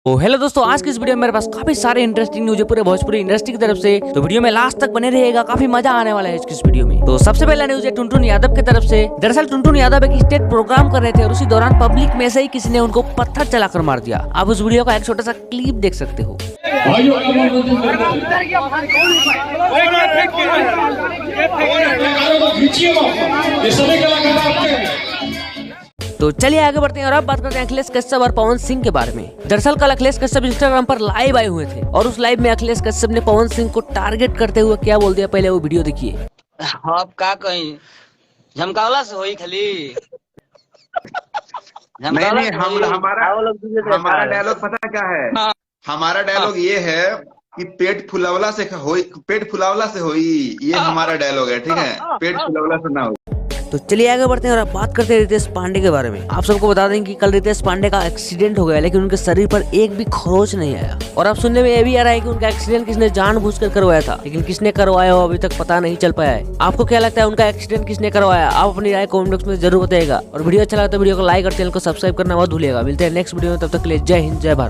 तो हेलो दोस्तों, आज की इस वीडियो में मेरे पास काफी सारे इंटरेस्टिंग न्यूज है पूरे भोजपुरी इंडस्ट्री की तरफ से। तो वीडियो में लास्ट तक बने रहिएगा, काफी मजा आने वाला है इस वीडियो में। तो सबसे पहला न्यूज है टुनटुन यादव की तरफ से। दरअसल टुनटुन यादव एक स्टेज प्रोग्राम कर रहे थे और उसी दौरान पब्लिक में से ही किसी ने उनको पत्थर चलाकर मार दिया। आप उस वीडियो का एक छोटा सा क्लिप देख सकते हो। तो चलिए आगे बढ़ते हैं और अब बात करते हैं अखिलेश कश्यप और पवन सिंह के बारे में। दरअसल कल अखिलेश कश्यप इंस्टाग्राम पर लाइव आए हुए थे और उस लाइव में अखिलेश कश्यप ने पवन सिंह को टारगेट करते हुए क्या बोल दिया, पहले वो वीडियो देखिए। आप का कहीं झमकावला से होई खाली नहीं हमारा डायलॉग पता क्या है? हमारा डायलॉग ये है कि पेट फुलावला से होई, ये हमारा डायलॉग है, ठीक है? पेट फुलावला से ना हो। तो चलिए आगे बढ़ते हैं और अब बात करते हैं रितेश पांडे के बारे में। आप सबको बता दें कि कल रितेश पांडे का एक्सीडेंट हो गया, लेकिन उनके शरीर पर एक भी खरोच नहीं आया। और अब सुनने में ये भी आ रहा है कि उनका एक्सीडेंट किसने जानबूझकर करवाया था, लेकिन किसने करवाया हो अभी तक पता नहीं चल पाया है। आपको क्या लगता है उनका एक्सीडेंट किसने करवाया? आप अपनी राय कमेंट बॉक्स में जरूर बताइएगा और वीडियो अच्छा लगा तो वीडियो को लाइक और चैनल को सब्सक्राइब करना मत भूलिएगा। मिलते हैं नेक्स्ट वीडियो में, तब तक के लिए जय हिंद जय भारत।